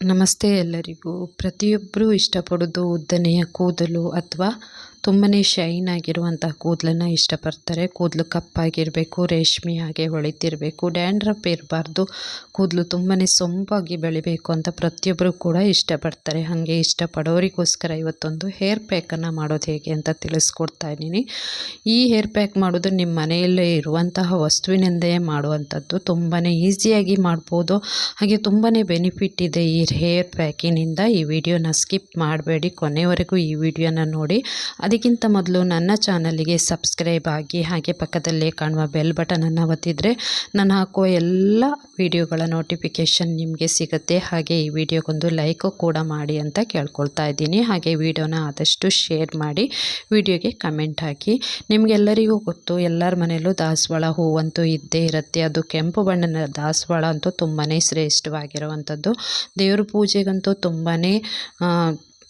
ನಮಸ್ತೆ ಎಲ್ಲರಿಗೂ. ಪ್ರತಿಯೊಬ್ಬರೂ ಇಷ್ಟಪಡೋದು ಉದ್ದನೆಯ ಕೂದಲು ಅಥವಾ ತುಂಬಾ ಶೈನ್ ಆಗಿರುವಂಥ ಕೂದಲನ್ನು ಇಷ್ಟಪಡ್ತಾರೆ. ಕೂದಲು ಕಪ್ಪಾಗಿರಬೇಕು, ರೇಷ್ಮೆ ಹಾಗೆ ಹೊಳಿತಿರಬೇಕು, ಡ್ಯಾಂಡ್ರಫ್ ಇರಬಾರ್ದು, ಕೂದಲು ತುಂಬಾ ಸೊಂಪಾಗಿ ಬೆಳಿಬೇಕು ಅಂತ ಪ್ರತಿಯೊಬ್ಬರು ಕೂಡ ಇಷ್ಟಪಡ್ತಾರೆ. ಹಾಗೆ ಇಷ್ಟಪಡೋರಿಗೋಸ್ಕರ ಇವತ್ತೊಂದು ಹೇರ್ ಪ್ಯಾಕನ್ನು ಮಾಡೋದು ಹೇಗೆ ಅಂತ ತಿಳಿಸ್ಕೊಡ್ತಾ ಇದ್ದೀನಿ. ಈ ಹೇರ್ ಪ್ಯಾಕ್ ಮಾಡೋದು ನಿಮ್ಮ ಮನೆಯಲ್ಲೇ ಇರುವಂತಹ ವಸ್ತುವಿನಿಂದೇ ಮಾಡುವಂಥದ್ದು. ತುಂಬಾ ಈಸಿಯಾಗಿ ಮಾಡ್ಬೋದು. ಹಾಗೆ ತುಂಬಾ ಬೆನಿಫಿಟ್ ಇದೆ ಈ ಹೇರ್ ಪ್ಯಾಕಿನಿಂದ. ಈ ವಿಡಿಯೋನ ಸ್ಕಿಪ್ ಮಾಡಬೇಡಿ, ಕೊನೆವರೆಗೂ ಈ ವಿಡಿಯೋನ ನೋಡಿ. ಅದಕ್ಕಿಂತ ಮೊದಲು ನನ್ನ ಚಾನಲ್ಗೆ ಸಬ್ಸ್ಕ್ರೈಬ್ ಆಗಿ ಹಾಗೆ ಪಕ್ಕದಲ್ಲೇ ಕಾಣುವ ಬೆಲ್ ಬಟನನ್ನು ಒತ್ತಿದರೆ ನಾನು ಹಾಕುವ ಎಲ್ಲ ವಿಡಿಯೋಗಳ ನೋಟಿಫಿಕೇಷನ್ ನಿಮಗೆ ಸಿಗುತ್ತೆ. ಹಾಗೆ ಈ ವಿಡಿಯೋಗೊಂದು ಲೈಕು ಕೂಡ ಮಾಡಿ ಅಂತ ಕೇಳ್ಕೊಳ್ತಾ ಇದ್ದೀನಿ. ಹಾಗೆ ವಿಡಿಯೋನ ಆದಷ್ಟು ಶೇರ್ ಮಾಡಿ, ವಿಡಿಯೋಗೆ ಕಮೆಂಟ್ ಹಾಕಿ. ನಿಮಗೆಲ್ಲರಿಗೂ ಗೊತ್ತು, ಎಲ್ಲರ ಮನೆಯಲ್ಲೂ ದಾಸವಾಳ ಹೂವಂತೂ ಇದ್ದೇ ಇರುತ್ತೆ. ಅದು ಕೆಂಪು ಬಣ್ಣದ ದಾಸವಾಳ ಅಂತೂ ತುಂಬಾ ಶ್ರೇಷ್ಠವಾಗಿರುವಂಥದ್ದು. ದೇವ್ರ ಪೂಜೆಗಂತೂ ತುಂಬಾ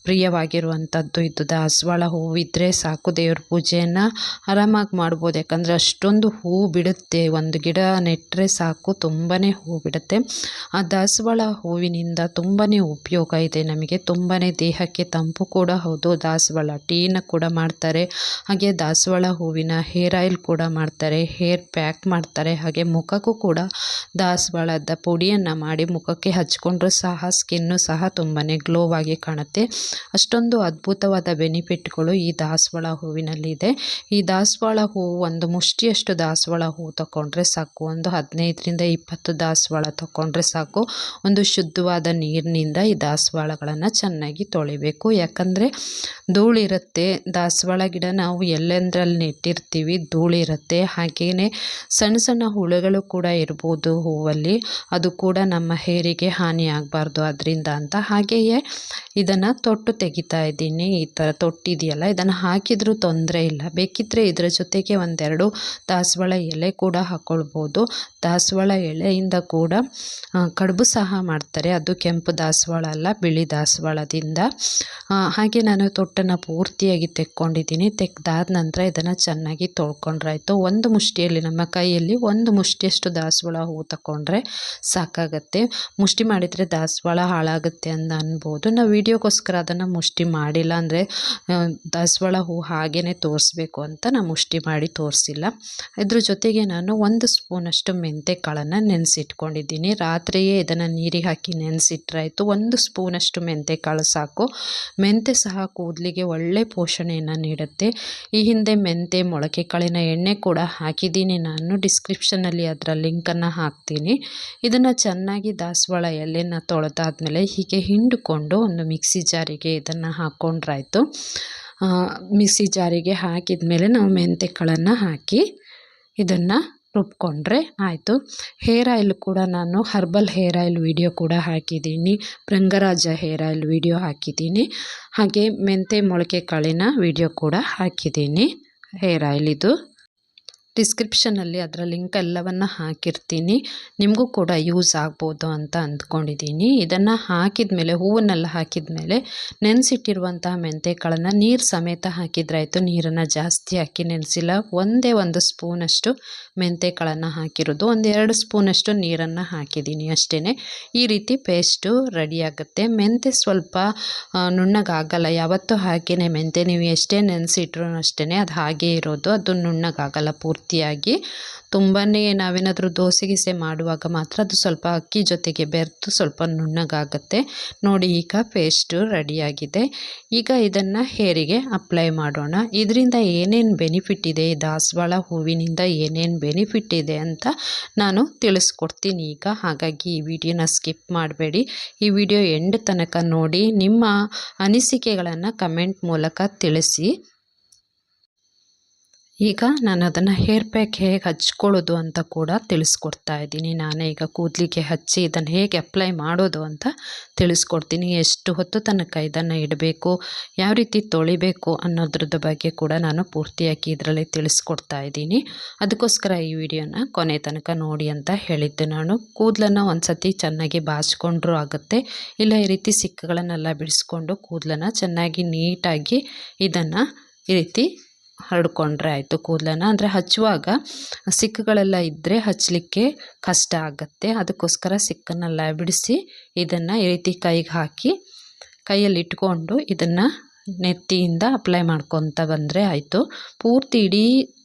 ಪ್ರಿಯವಾಗಿರುವಂಥದ್ದು ಇದು. ದಾಸವಾಳ ಹೂವಿದ್ದರೆ ಸಾಕು, ದೇವ್ರ ಪೂಜೆಯನ್ನು ಆರಾಮಾಗಿ ಮಾಡ್ಬೋದು. ಯಾಕಂದರೆ ಅಷ್ಟೊಂದು ಹೂ ಬಿಡುತ್ತೆ. ಒಂದು ಗಿಡ ನೆಟ್ಟರೆ ಸಾಕು, ತುಂಬಾ ಹೂ ಬಿಡುತ್ತೆ. ಆ ದಾಸವಾಳ ಹೂವಿನಿಂದ ತುಂಬಾ ಉಪಯೋಗ ಇದೆ ನಮಗೆ. ತುಂಬಾ ದೇಹಕ್ಕೆ ತಂಪು ಕೂಡ ಹೌದು. ದಾಸವಾಳ ಟೀನ ಕೂಡ ಮಾಡ್ತಾರೆ. ಹಾಗೆ ದಾಸವಾಳ ಹೂವಿನ ಹೇರ್ ಆಯಿಲ್ ಕೂಡ ಮಾಡ್ತಾರೆ, ಹೇರ್ ಪ್ಯಾಕ್ ಮಾಡ್ತಾರೆ. ಹಾಗೆ ಮುಖಕ್ಕೂ ಕೂಡ ದಾಸವಾಳದ ಪುಡಿಯನ್ನು ಮಾಡಿ ಮುಖಕ್ಕೆ ಹಚ್ಕೊಂಡ್ರೂ ಸಹ ಸ್ಕಿನ್ನು ಸಹ ತುಂಬಾ ಗ್ಲೋವಾಗಿ ಕಾಣುತ್ತೆ. ಅಷ್ಟೊಂದು ಅದ್ಭುತವಾದ ಬೆನಿಫಿಟ್ಗಳು ಈ ದಾಸವಾಳ ಹೂವಿನಲ್ಲಿದೆ. ಈ ದಾಸವಾಳ ಹೂವು ಒಂದು ಮುಷ್ಟಿಯಷ್ಟು ದಾಸವಾಳ ಹೂವು ತಗೊಂಡ್ರೆ ಸಾಕು. ಒಂದು 15ರಿಂದ 20 ದಾಸವಾಳ ತಗೊಂಡ್ರೆ ಸಾಕು. ಒಂದು ಶುದ್ಧವಾದ ನೀರಿನಿಂದ ಈ ದಾಸವಾಳಗಳನ್ನು ಚೆನ್ನಾಗಿ ತೊಳಿಬೇಕು. ಯಾಕಂದರೆ ಧೂಳಿರುತ್ತೆ. ದಾಸವಾಳ ಗಿಡ ನಾವು ಎಲ್ಲೆಂದರಲ್ಲಿ ನೆಟ್ಟಿರ್ತೀವಿ, ಧೂಳಿರುತ್ತೆ. ಹಾಗೆಯೇ ಸಣ್ಣ ಸಣ್ಣ ಹುಳುಗಳು ಕೂಡ ಇರ್ಬೋದು ಹೂವಲ್ಲಿ. ಅದು ಕೂಡ ನಮ್ಮ ಹೇರಿಗೆ ಹಾನಿ ಆಗಬಾರ್ದು ಅದರಿಂದ ಅಂತ. ಹಾಗೆಯೇ ಇದನ್ನು ತೊಟ್ಟು ತೆಗಿತಾ ಇದ್ದೀನಿ. ಈ ಥರ ತೊಟ್ಟಿದೆಯಲ್ಲ, ಇದನ್ನು ಹಾಕಿದರೂ ತೊಂದರೆ ಇಲ್ಲ. ಬೇಕಿದ್ದರೆ ಇದರ ಜೊತೆಗೆ ಒಂದೆರಡು ದಾಸವಾಳ ಎಲೆ ಕೂಡ ಹಾಕ್ಕೊಳ್ಬೋದು. ದಾಸವಾಳ ಎಲೆಯಿಂದ ಕೂಡ ಕಡುಬು ಸಹ ಮಾಡ್ತಾರೆ. ಅದು ಕೆಂಪು ದಾಸವಾಳ ಅಲ್ಲ, ಬಿಳಿ ದಾಸವಾಳದಿಂದ. ಹಾಗೆ ನಾನು ತೊಟ್ಟನ್ನು ಪೂರ್ತಿಯಾಗಿ ತೆಕ್ಕೊಂಡಿದ್ದೀನಿ. ತೆಗೆದಾದ ನಂತರ ಇದನ್ನು ಚೆನ್ನಾಗಿ ತೊಳ್ಕೊಂಡ್ರಾಯ್ತು. ಒಂದು ಮುಷ್ಟಿಯಲ್ಲಿ, ನಮ್ಮ ಕೈಯಲ್ಲಿ ಒಂದು ಮುಷ್ಟಿಯಷ್ಟು ದಾಸವಾಳ ಹೂವು ತಗೊಂಡ್ರೆ ಸಾಕಾಗತ್ತೆ. ಮುಷ್ಟಿ ಮಾಡಿದರೆ ದಾಸವಾಳ ಹಾಳಾಗುತ್ತೆ ಅಂತ ಅನ್ಬೋದು. ನಾವು ವಿಡಿಯೋಗೋಸ್ಕರ ಅದನ್ನು ಮುಷ್ಟಿ ಮಾಡಿಲ್ಲ. ಅಂದರೆ ದಾಸವಾಳ ಹೂವು ಹಾಗೇ ತೋರಿಸ್ಬೇಕು ಅಂತ ನಾನು ಮುಷ್ಟಿ ಮಾಡಿ ತೋರಿಸಿಲ್ಲ. ಇದ್ರ ಜೊತೆಗೆ ನಾನು 1 ಸ್ಪೂನಷ್ಟು ಮೆಂತೆ ಕಾಳನ್ನು ನೆನೆಸಿಟ್ಕೊಂಡಿದ್ದೀನಿ. ರಾತ್ರಿಯೇ ಇದನ್ನು ನೀರಿಗೆ ಹಾಕಿ ನೆನೆಸಿಟ್ರಾಯ್ತು. 1 ಸ್ಪೂನಷ್ಟು ಮೆಂತೆ ಕಾಳು ಸಾಕು. ಮೆಂತೆ ಸಹ ಕೂದಲಿಗೆ ಒಳ್ಳೆ ಪೋಷಣೆಯನ್ನು ನೀಡುತ್ತೆ. ಈ ಹಿಂದೆ ಮೆಂತೆ ಮೊಳಕೆ ಕಾಳಿನ ಎಣ್ಣೆ ಕೂಡ ಹಾಕಿದ್ದೀನಿ ನಾನು. ಡಿಸ್ಕ್ರಿಪ್ಷನಲ್ಲಿ ಅದರ ಲಿಂಕನ್ನು ಹಾಕ್ತೀನಿ. ಇದನ್ನು ಚೆನ್ನಾಗಿ ದಾಸವಾಳ ಎಲೆನ ತೊಳೆದಾದ್ಮೇಲೆ ಹೀಗೆ ಹಿಂಡಿಕೊಂಡು ಒಂದು ಮಿಕ್ಸಿ ಜಾರಿಗೆ ಇದನ್ನು ಹಾಕ್ಕೊಂಡ್ರಾಯ್ತು. ಮಿಕ್ಸಿ ಜಾರಿಗೆ ಹಾಕಿದ ಮೇಲೆ ನಾವು ಮೆಂತೆ ಕಾಳನ್ನು ಹಾಕಿ ಇದನ್ನು ರುಬ್ಕೊಂಡ್ರೆ ಆಯಿತು. ಹೇರ್ ಆಯಿಲ್ ಕೂಡ ನಾನು ಹರ್ಬಲ್ ಹೇರ್ ಆಯಿಲ್ ವಿಡಿಯೋ ಕೂಡ ಹಾಕಿದ್ದೀನಿ. ಭೃಂಗರಾಜ ಹೇರ್ ಆಯಿಲ್ ವಿಡಿಯೋ ಹಾಕಿದ್ದೀನಿ. ಹಾಗೆ ಮೆಂತೆ ಮೊಳಕೆ ಕಾಳಿನ ವಿಡಿಯೋ ಕೂಡ ಹಾಕಿದ್ದೀನಿ. ಹೇರ್ ಆಯಿಲ್ ಇದು ಡಿಸ್ಕ್ರಿಪ್ಷನಲ್ಲಿ ಅದರ ಲಿಂಕ್ ಎಲ್ಲವನ್ನು ಹಾಕಿರ್ತೀನಿ. ನಿಮಗೂ ಕೂಡ ಯೂಸ್ ಆಗ್ಬೋದು ಅಂತ ಅಂದ್ಕೊಂಡಿದ್ದೀನಿ. ಇದನ್ನು ಹಾಕಿದ ಮೇಲೆ, ಹೂವನ್ನೆಲ್ಲ ಹಾಕಿದ ಮೇಲೆ ನೆನೆಸಿಟ್ಟಿರುವಂತಹ ಮೆಂತೆ ಕಾಳನ್ನು ನೀರು ಸಮೇತ ಹಾಕಿದ್ರಾಯ್ತು. ನೀರನ್ನು ಜಾಸ್ತಿ ಹಾಕಿ ನೆನೆಸಿಲ್ಲ. ಒಂದೇ 1 ಸ್ಪೂನಷ್ಟು ಮೆಂತೆ ಕಾಳನ್ನು ಹಾಕಿರೋದು. 1-2 ಸ್ಪೂನಷ್ಟು ನೀರನ್ನು ಹಾಕಿದ್ದೀನಿ ಅಷ್ಟೇ. ಈ ರೀತಿ ಪೇಸ್ಟು ರೆಡಿಯಾಗುತ್ತೆ. ಮೆಂತೆ ಸ್ವಲ್ಪ ನುಣ್ಣಗಾಗಲ್ಲ. ಯಾವತ್ತೂ ಹಾಗೆಯೇ ಮೆಂತೆ ನೀವು ಎಷ್ಟೇ ನೆನೆಸಿಟ್ರೂ ಅಷ್ಟೇ ಅದು ಹಾಗೇ ಇರೋದು. ಅದು ನುಣ್ಣಗಾಗಲ್ಲ ಪೂರ್ತಿಯಾಗಿ. ತುಂಬಾ ನಾವೇನಾದರೂ ದೋಸೆ ಗೀಸೆ ಮಾಡುವಾಗ ಮಾತ್ರ ಅದು ಸ್ವಲ್ಪ ಅಕ್ಕಿ ಜೊತೆಗೆ ಬೆರೆತು ಸ್ವಲ್ಪ ನುಣ್ಣಗಾಗುತ್ತೆ. ನೋಡಿ, ಈಗ ಪೇಸ್ಟು ರೆಡಿಯಾಗಿದೆ. ಈಗ ಇದನ್ನು ಹೇರಿಗೆ ಅಪ್ಲೈ ಮಾಡೋಣ. ಇದರಿಂದ ಏನೇನು ಬೆನಿಫಿಟ್ ಇದೆ, ದಾಸವಾಳ ಹೂವಿನಿಂದ ಏನೇನು ಬೆನಿಫಿಟ್ ಇದೆ ಅಂತ ನಾನು ತಿಳಿಸ್ಕೊಡ್ತೀನಿ ಈಗ. ಹಾಗಾಗಿ ಈ ವಿಡಿಯೋನ ಸ್ಕಿಪ್ ಮಾಡಬೇಡಿ, ಈ ವಿಡಿಯೋ ಎಂಡ್ ತನಕ ನೋಡಿ. ನಿಮ್ಮ ಅನಿಸಿಕೆಗಳನ್ನು ಕಮೆಂಟ್ ಮೂಲಕ ತಿಳಿಸಿ. ಈಗ ನಾನು ಅದನ್ನು ಹೇರ್ ಪ್ಯಾಕ್ ಹೇಗೆ ಹಚ್ಕೊಳ್ಳೋದು ಅಂತ ಕೂಡ ತಿಳಿಸ್ಕೊಡ್ತಾ ಇದ್ದೀನಿ. ನಾನೇ ಈಗ ಕೂದಲಿಗೆ ಹಚ್ಚಿ ಇದನ್ನು ಹೇಗೆ ಅಪ್ಲೈ ಮಾಡೋದು ಅಂತ ತಿಳಿಸ್ಕೊಡ್ತೀನಿ. ಎಷ್ಟು ಹೊತ್ತು ತನಕ ಇದನ್ನು ಇಡಬೇಕು, ಯಾವ ರೀತಿ ತೊಳಿಬೇಕು ಅನ್ನೋದ್ರದ್ದು ಬಗ್ಗೆ ಕೂಡ ನಾನು ಪೂರ್ತಿಯಾಗಿ ಇದರಲ್ಲಿ ತಿಳಿಸ್ಕೊಡ್ತಾ ಇದ್ದೀನಿ. ಅದಕ್ಕೋಸ್ಕರ ಈ ವಿಡಿಯೋನ ಕೊನೆ ತನಕ ನೋಡಿ ಅಂತ ಹೇಳಿದ್ದೆ ನಾನು. ಕೂದಲನ್ನು ಒಂದು ಸತಿ ಚೆನ್ನಾಗಿ ಬಾಚಿಕೊಂಡ್ರೂ ಆಗುತ್ತೆ. ಇಲ್ಲ ಈ ರೀತಿ ಸಿಕ್ಕುಗಳನ್ನೆಲ್ಲ ಬಿಡಿಸ್ಕೊಂಡು ಕೂದಲನ್ನು ಚೆನ್ನಾಗಿ ನೀಟಾಗಿ ಇದನ್ನು ಈ ರೀತಿ ಹರಡ್ಕೊಂಡ್ರೆ ಆಯಿತು ಕೂದಲನ್ನು. ಅಂದರೆ ಹಚ್ಚುವಾಗ ಸಿಕ್ಕುಗಳೆಲ್ಲ ಇದ್ದರೆ ಹಚ್ಚಲಿಕ್ಕೆ ಕಷ್ಟ ಆಗುತ್ತೆ. ಅದಕ್ಕೋಸ್ಕರ ಸಿಕ್ಕನ್ನೆಲ್ಲ ಬಿಡಿಸಿ ಇದನ್ನು ಈ ರೀತಿ ಕೈಗೆ ಹಾಕಿ ಕೈಯಲ್ಲಿ ಇಟ್ಕೊಂಡು ಇದನ್ನು ನೆತ್ತಿಯಿಂದ ಅಪ್ಲೈ ಮಾಡ್ಕೊತ ಬಂದರೆ ಆಯಿತು. ಪೂರ್ತಿ ಇಡೀ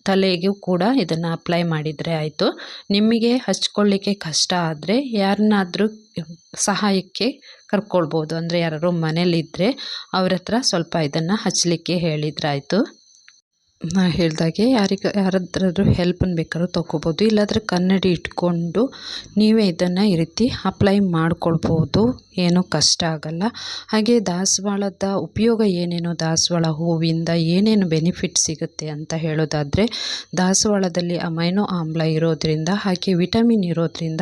ತಲೆಗೂ ಕೂಡ ಇದನ್ನು ಅಪ್ಲೈ ಮಾಡಿದರೆ ಆಯಿತು. ನಿಮಗೆ ಹಚ್ಕೊಳ್ಳಿಕ್ಕೆ ಕಷ್ಟ ಆದರೆ ಯಾರನ್ನಾದರೂ ಸಹಾಯಕ್ಕೆ ಕರ್ಕೊಳ್ಬೋದು. ಅಂದರೆ ಯಾರು ಮನೇಲಿದ್ದರೆ ಅವ್ರ ಹತ್ರ ಸ್ವಲ್ಪ ಇದನ್ನು ಹಚ್ಚಲಿಕ್ಕೆ ಹೇಳಿದ್ರಾಯಿತು. ನಾ ಹೇಳ್ದಾಗೆ ಯಾರದ್ರಾದ್ರೂ ಹೆಲ್ಪನ್ನು ಬೇಕಾದ್ರೂ ತೊಗೋಬೋದು. ಇಲ್ಲಾಂದರೆ ಕನ್ನಡಿ ಇಟ್ಕೊಂಡು ನೀವೇ ಇದನ್ನು ಈ ರೀತಿ ಅಪ್ಲೈ ಮಾಡ್ಕೊಳ್ಬೋದು, ಏನೂ ಕಷ್ಟ ಆಗಲ್ಲ. ಹಾಗೆ ದಾಸವಾಳದ ಉಪಯೋಗ ಏನೇನು, ದಾಸವಾಳ ಹೂವಿಂದ ಏನೇನು ಬೆನಿಫಿಟ್ ಸಿಗುತ್ತೆ ಅಂತ ಹೇಳೋದಾದರೆ, ದಾಸವಾಳದಲ್ಲಿ ಅಮೈನೋ ಆಮ್ಲ ಇರೋದ್ರಿಂದ ಹಾಗೆ ವಿಟಮಿನ್ ಇರೋದ್ರಿಂದ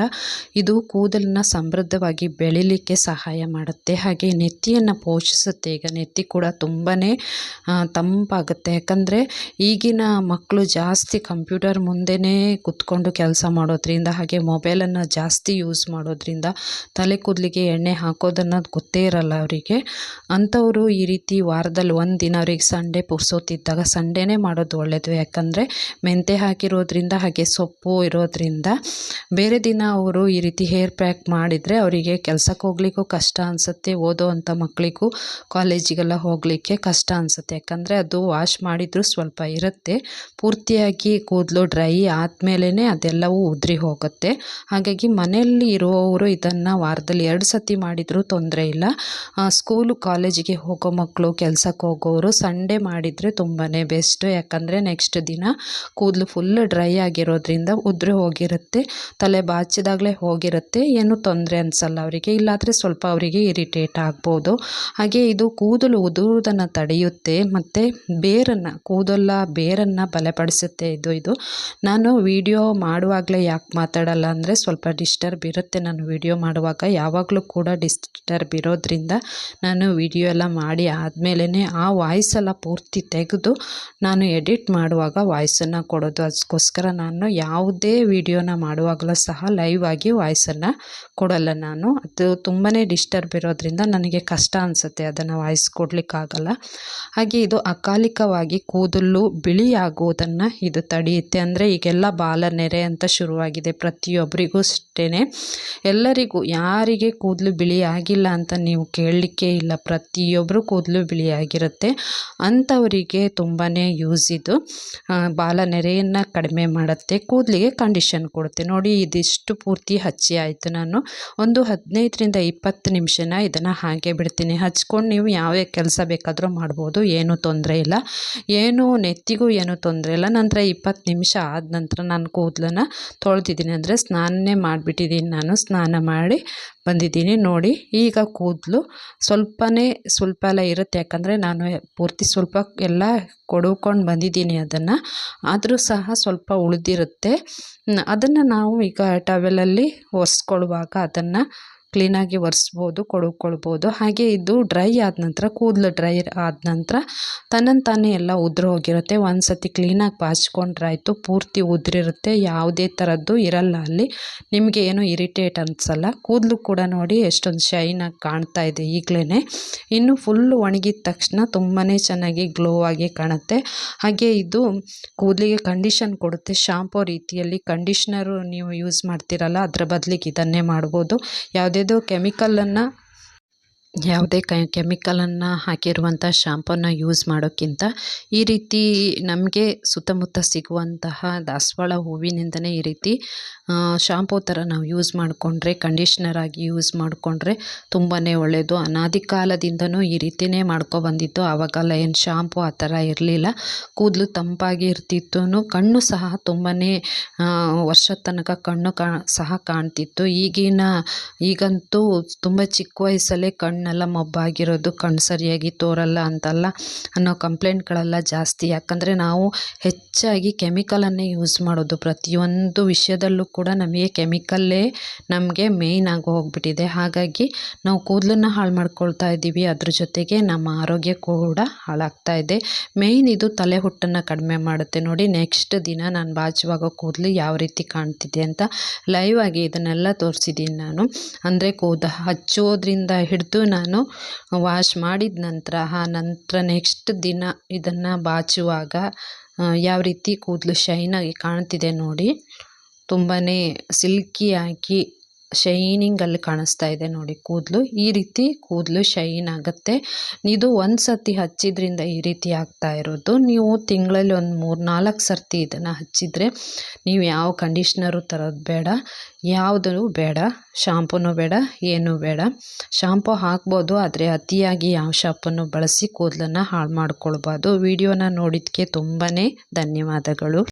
ಇದು ಕೂದಲನ್ನ ಸಮೃದ್ಧವಾಗಿ ಬೆಳಿಲಿಕ್ಕೆ ಸಹಾಯ ಮಾಡುತ್ತೆ. ಹಾಗೆ ನೆತ್ತಿಯನ್ನು ಪೋಷಿಸುತ್ತೆ. ಈಗ ನೆತ್ತಿ ಕೂಡ ತುಂಬಾ ತಂಪಾಗುತ್ತೆ. ಯಾಕಂದರೆ ಈಗಿನ ಮಕ್ಕಳು ಜಾಸ್ತಿ ಕಂಪ್ಯೂಟರ್ ಮುಂದೆನೇ ಕೂತ್ಕೊಂಡು ಕೆಲಸ ಮಾಡೋದ್ರಿಂದ ಹಾಗೆ ಮೊಬೈಲನ್ನು ಜಾಸ್ತಿ ಯೂಸ್ ಮಾಡೋದ್ರಿಂದ ತಲೆ ಕೂದಲಿಗೆ ಎಣ್ಣೆ ಹಾಕೋದನ್ನೋದು ಗೊತ್ತೇ ಇರಲ್ಲ ಅವರಿಗೆ. ಅಂಥವರು ಈ ರೀತಿ ವಾರದಲ್ಲಿ ಒಂದು ದಿನ ಅವ್ರಿಗೆ ಸಂಡೇ ಪುರ್ಸೋತಿದ್ದಾಗ ಸಂಡೇನೇ ಮಾಡೋದು ಒಳ್ಳೆಯದು. ಯಾಕಂದರೆ ಮೆಂತೆ ಹಾಕಿರೋದ್ರಿಂದ ಹಾಗೆ ಸೊಪ್ಪು ಇರೋದ್ರಿಂದ ಬೇರೆ ದಿನ ಅವರು ಈ ರೀತಿ ಹೇರ್ ಪ್ಯಾಕ್ ಮಾಡಿದರೆ ಅವರಿಗೆ ಕೆಲಸಕ್ಕೆ ಹೋಗ್ಲಿಕ್ಕೂ ಕಷ್ಟ ಅನಿಸುತ್ತೆ. ಓದೋ ಅಂಥ ಮಕ್ಕಳಿಗೂ ಕಾಲೇಜಿಗೆಲ್ಲ ಹೋಗಲಿಕ್ಕೆ ಕಷ್ಟ ಅನಿಸುತ್ತೆ. ಯಾಕಂದರೆ ಅದು ವಾಶ್ ಮಾಡಿದರೂ ಸ್ವಲ್ಪ ಇರುತ್ತೆ. ಪೂರ್ತಿಯಾಗಿ ಕೂದಲು ಡ್ರೈ ಆದಮೇಲೆ ಅದೆಲ್ಲವೂ ಉದುರಿ ಹೋಗುತ್ತೆ. ಹಾಗಾಗಿ ಮನೆಯಲ್ಲಿ ಇರುವವರು ಇದನ್ನು ವಾರದಲ್ಲಿ 2 ಸತಿ ಮಾಡಿದರೂ ತೊಂದರೆ ಇಲ್ಲ. ಸ್ಕೂಲು ಕಾಲೇಜಿಗೆ ಹೋಗೋ ಮಕ್ಕಳು, ಕೆಲಸಕ್ಕೆ ಹೋಗೋರು ಸಂಡೇ ಮಾಡಿದರೆ ತುಂಬಾ ಬೆಸ್ಟು. ಯಾಕಂದರೆ ನೆಕ್ಸ್ಟ್ ದಿನ ಕೂದಲು ಫುಲ್ ಡ್ರೈ ಆಗಿರೋದ್ರಿಂದ ಉದುರಿ ಹೋಗಿರುತ್ತೆ, ತಲೆ ಬಾಚಿದಾಗಲೇ ಹೋಗಿರುತ್ತೆ, ಏನೂ ತೊಂದರೆ ಅನಿಸಲ್ಲ ಅವರಿಗೆ. ಇಲ್ಲಾದರೆ ಸ್ವಲ್ಪ ಅವರಿಗೆ ಇರಿಟೇಟ್ ಆಗ್ಬೋದು. ಹಾಗೆ ಇದು ಕೂದಲು ಉದುರುವುದನ್ನು ತಡೆಯುತ್ತೆ ಮತ್ತು ಕೂದಲ ಬೇರನ್ನು ಬಲಪಡಿಸುತ್ತೆ. ಇದು ನಾನು ವಿಡಿಯೋ ಮಾಡುವಾಗಲೇ ಯಾಕೆ ಮಾತಾಡಲ್ಲ ಅಂದರೆ ಸ್ವಲ್ಪ ಡಿಸ್ಟರ್ಬ್ ಇರುತ್ತೆ. ನಾನು ವಿಡಿಯೋ ಮಾಡುವಾಗ ಯಾವಾಗಲೂ ಕೂಡ ಡಿಸ್ಟರ್ಬ್ ಇರೋದ್ರಿಂದ ನಾನು ವಿಡಿಯೋ ಎಲ್ಲ ಮಾಡಿ ಆದಮೇಲೆ ಆ ವಾಯ್ಸೆಲ್ಲ ಪೂರ್ತಿ ತೆಗೆದು ನಾನು ಎಡಿಟ್ ಮಾಡುವಾಗ ವಾಯ್ಸನ್ನು ಕೊಡೋದು. ಅದಕ್ಕೋಸ್ಕರ ನಾನು ಯಾವುದೇ ವಿಡಿಯೋನ ಮಾಡುವಾಗಲೂ ಸಹ ಲೈವ್ ಆಗಿ ವಾಯ್ಸನ್ನು ಕೊಡಲ್ಲ ನಾನು. ಅದು ತುಂಬಾ ಡಿಸ್ಟರ್ಬ್ ಇರೋದ್ರಿಂದ ನನಗೆ ಕಷ್ಟ ಅನಿಸುತ್ತೆ, ಅದನ್ನು ವಾಯ್ಸ್ ಕೊಡಲಿಕ್ಕಾಗಲ್ಲ. ಹಾಗೆ ಇದು ಅಕಾಲಿಕವಾಗಿ ಕೂದಲು ಬಿಳಿಯಾಗುವುದನ್ನು ಇದು ತಡೆಯುತ್ತೆ. ಅಂದರೆ ಈಗೆಲ್ಲ ಬಾಲನೆರೆ ಅಂತ ಶುರುವಾಗಿದೆ ಪ್ರತಿಯೊಬ್ಬರಿಗೂ ಅಷ್ಟೇ. ಎಲ್ಲರಿಗೂ, ಯಾರಿಗೆ ಕೂದಲು ಬಿಳಿ ಆಗಿಲ್ಲ ಅಂತ ನೀವು ಕೇಳಲಿಕ್ಕೆ ಇಲ್ಲ, ಪ್ರತಿಯೊಬ್ಬರು ಕೂದಲು ಬಿಳಿಯಾಗಿರುತ್ತೆ. ಅಂಥವರಿಗೆ ತುಂಬಾ ಯೂಸ್ ಇದು. ಬಾಲನೆರೆಯನ್ನು ಕಡಿಮೆ ಮಾಡುತ್ತೆ, ಕೂದಲಿಗೆ ಕಂಡೀಷನ್ ಕೊಡುತ್ತೆ. ನೋಡಿ, ಇದಿಷ್ಟು ಪೂರ್ತಿ ಹಚ್ಚಿ ಆಯಿತು. ನಾನು ಒಂದು 15ರಿಂದ 20 ನಿಮಿಷನ ಇದನ್ನು ಹಾಗೆ ಬಿಡ್ತೀನಿ. ಹಚ್ಕೊಂಡು ನೀವು ಯಾವ್ಯಾವ ಕೆಲಸ ಬೇಕಾದರೂ ಮಾಡ್ಬೋದು, ಏನೂ ತೊಂದರೆ ಇಲ್ಲ. ಏನು ನೆತ್ತಿಗೂ ಏನೂ ತೊಂದರೆ ಇಲ್ಲ. ನಂತರ 20 ನಿಮಿಷ ಆದ ನಂತರ ನಾನು ಕೂದಲನ್ನು ತೊಳೆದಿದ್ದೀನಿ. ಅಂದರೆ ಸ್ನಾನನೇ ಮಾಡಿಬಿಟ್ಟಿದ್ದೀನಿ, ನಾನು ಸ್ನಾನ ಮಾಡಿ ಬಂದಿದ್ದೀನಿ. ನೋಡಿ, ಈಗ ಕೂದಲು ಸ್ವಲ್ಪ ಎಲ್ಲ ಇರುತ್ತೆ. ಯಾಕಂದರೆ ನಾನು ಪೂರ್ತಿ ಸ್ವಲ್ಪ ಎಲ್ಲ ಕೊಡ್ಕೊಂಡು ಬಂದಿದ್ದೀನಿ ಅದನ್ನು. ಆದರೂ ಸಹ ಸ್ವಲ್ಪ ಉಳಿದಿರುತ್ತೆ. ಅದನ್ನು ನಾವು ಈಗ ಟವೆಲಲ್ಲಿ ಒರೆಸ್ಕೊಳ್ಳುವಾಗ ಅದನ್ನು ಕ್ಲೀನಾಗಿ ಒರೆಸ್ಬೋದು, ಕೊಡ್ಕೊಳ್ಬೋದು. ಹಾಗೆ ಇದು ಡ್ರೈ ಆದ ನಂತರ, ಕೂದಲು ಡ್ರೈ ಆದ ನಂತರ ತಾನೇ ಎಲ್ಲ ಉದುರು ಹೋಗಿರುತ್ತೆ. ಒಂದು ಸತಿ ಕ್ಲೀನಾಗಿ ಬಾಚ್ಕೊಂಡ್ರೆ ಆಯಿತು. ಪೂರ್ತಿ ಉದುರಿರುತ್ತೆ, ಯಾವುದೇ ಥರದ್ದು ಇರಲ್ಲ ಅಲ್ಲಿ. ನಿಮಗೆ ಏನೂ ಇರಿಟೇಟ್ ಅನಿಸಲ್ಲ. ಕೂದಲು ಕೂಡ ನೋಡಿ ಎಷ್ಟೊಂದು ಶೈನಾಗಿ ಕಾಣ್ತಾ ಇದೆ ಈಗಲೇ. ಇನ್ನು ಫುಲ್ಲು ಒಣಗಿದ ತಕ್ಷಣ ತುಂಬಾ ಚೆನ್ನಾಗಿ ಗ್ಲೋ ಆಗಿ ಕಾಣುತ್ತೆ. ಹಾಗೆ ಇದು ಕೂದಲಿಗೆ ಕಂಡೀಷನ್ ಕೊಡುತ್ತೆ. ಶಾಂಪೂ ರೀತಿಯಲ್ಲಿ ಕಂಡೀಷ್ನರು ನೀವು ಯೂಸ್ ಮಾಡ್ತೀರಲ್ಲ, ಅದರ ಬದಲಿಗೆ ಇದನ್ನೇ ಮಾಡ್ಬೋದು. ಯಾವುದೇ ಕೆಮಿಕಲನ್ನು ಹಾಕಿರುವಂಥ ಶಾಂಪೂನ ಯೂಸ್ ಮಾಡೋಕ್ಕಿಂತ ಈ ರೀತಿ ನಮಗೆ ಸುತ್ತಮುತ್ತ ಸಿಗುವಂತಹ ದಾಸವಾಳ ಹೂವಿನಿಂದನೇ ಈ ರೀತಿ ಶಾಂಪೂ ಥರ ನಾವು ಯೂಸ್ ಮಾಡಿಕೊಂಡ್ರೆ, ಕಂಡೀಷ್ನರ್ ಆಗಿ ಯೂಸ್ ಮಾಡಿಕೊಂಡ್ರೆ ತುಂಬಾ ಒಳ್ಳೆಯದು. ಅನಾದಿ ಕಾಲದಿಂದನೂ ಈ ರೀತಿಯೇ ಮಾಡ್ಕೊಬಂದಿತ್ತು. ಆವಾಗೆಲ್ಲ ಏನು ಶಾಂಪೂ ಆ ಥರ ಇರಲಿಲ್ಲ. ಕೂದಲು ತಂಪಾಗಿ ಇರ್ತಿತ್ತು, ಕಣ್ಣು ಸಹ ತುಂಬಾ ವರ್ಷದ ತನಕ ಕಣ್ಣು ಸಹ ಕಾಣ್ತಿತ್ತು. ಈಗಂತೂ ತುಂಬ ಚಿಕ್ಕ ವಯಸ್ಸಲ್ಲೇ ಕಣ್ಣೆಲ್ಲ ಮೊಬ್ಬಾಗಿರೋದು, ಕಣ್ಣು ಸರಿಯಾಗಿ ತೋರಲ್ಲ ಅಂತಲ್ಲ ಅನ್ನೋ ಕಂಪ್ಲೇಂಟ್ಗಳೆಲ್ಲ ಜಾಸ್ತಿ. ಯಾಕಂದರೆ ನಾವು ಹೆಚ್ಚಾಗಿ ಕೆಮಿಕಲನ್ನೇ ಯೂಸ್ ಮಾಡೋದು. ಪ್ರತಿಯೊಂದು ವಿಷಯದಲ್ಲೂ ಕೂಡ ನಮಗೆ ಕೆಮಿಕಲ್ಲೇ ನಮಗೆ ಮೇಯ್ನ್ ಆಗಿ ಹೋಗ್ಬಿಟ್ಟಿದೆ. ಹಾಗಾಗಿ ನಾವು ಕೂದಲನ್ನು ಹಾಳು ಮಾಡ್ಕೊಳ್ತಾ ಇದ್ದೀವಿ, ಅದ್ರ ಜೊತೆಗೆ ನಮ್ಮ ಆರೋಗ್ಯ ಕೂಡ ಹಾಳಾಗ್ತಾ ಇದೆ. ಮೇಯ್ನ್ ಇದು ತಲೆ ಹುಟ್ಟನ್ನು ಕಡಿಮೆ ಮಾಡುತ್ತೆ. ನೋಡಿ, ನೆಕ್ಸ್ಟ್ ದಿನ ನಾನು ಬಾಚುವಾಗ ಕೂದಲು ಯಾವ ರೀತಿ ಕಾಣ್ತಿದೆ ಅಂತ ಲೈವ್ ಆಗಿ ಇದನ್ನೆಲ್ಲ ತೋರಿಸಿದ್ದೀನಿ ನಾನು. ಅಂದರೆ ಹಚ್ಚೋದ್ರಿಂದ ಹಿಡಿದು ನಾನು ವಾಶ್ ಮಾಡಿದ ನಂತರ ನೆಕ್ಸ್ಟ್ ದಿನ ಇದನ್ನು ಬಾಚುವಾಗ ಯಾವ ರೀತಿ ಕೂದಲು ಶೈನಾಗಿ ಕಾಣ್ತಿದೆ ನೋಡಿ. ತುಂಬಾ ಸಿಲ್ಕಿಯಾಗಿ ಶೈನಿಂಗಲ್ಲಿ ಕಾಣಿಸ್ತಾ ಇದೆ ನೋಡಿ ಕೂದಲು. ಈ ರೀತಿ ಕೂದಲು ಶೈನ್ ಆಗುತ್ತೆ. ಇದು ಒಂದು ಸರ್ತಿ ಹಚ್ಚಿದ್ರಿಂದ ಈ ರೀತಿ ಆಗ್ತಾ ಇರೋದು. ನೀವು ತಿಂಗಳಲ್ಲಿ ಒಂದು 3-4 ಸರ್ತಿ ಇದನ್ನು ಹಚ್ಚಿದರೆ ನೀವು ಯಾವ ಕಂಡೀಷ್ನರು ತರೋದು ಬೇಡ, ಯಾವುದೂ ಬೇಡ, ಶಾಂಪೂನು ಬೇಡ, ಏನೂ ಬೇಡ. ಶಾಂಪೂ ಹಾಕ್ಬೋದು, ಆದರೆ ಅತಿಯಾಗಿ ಯಾವ ಶಾಂಪೂನು ಬಳಸಿ ಕೂದಲನ್ನು ಹಾಳು ಮಾಡ್ಕೊಳ್ಬಾರ್ದು. ವಿಡಿಯೋನ ನೋಡಿದ್ದಕ್ಕೆ ತುಂಬಾ ಧನ್ಯವಾದಗಳು.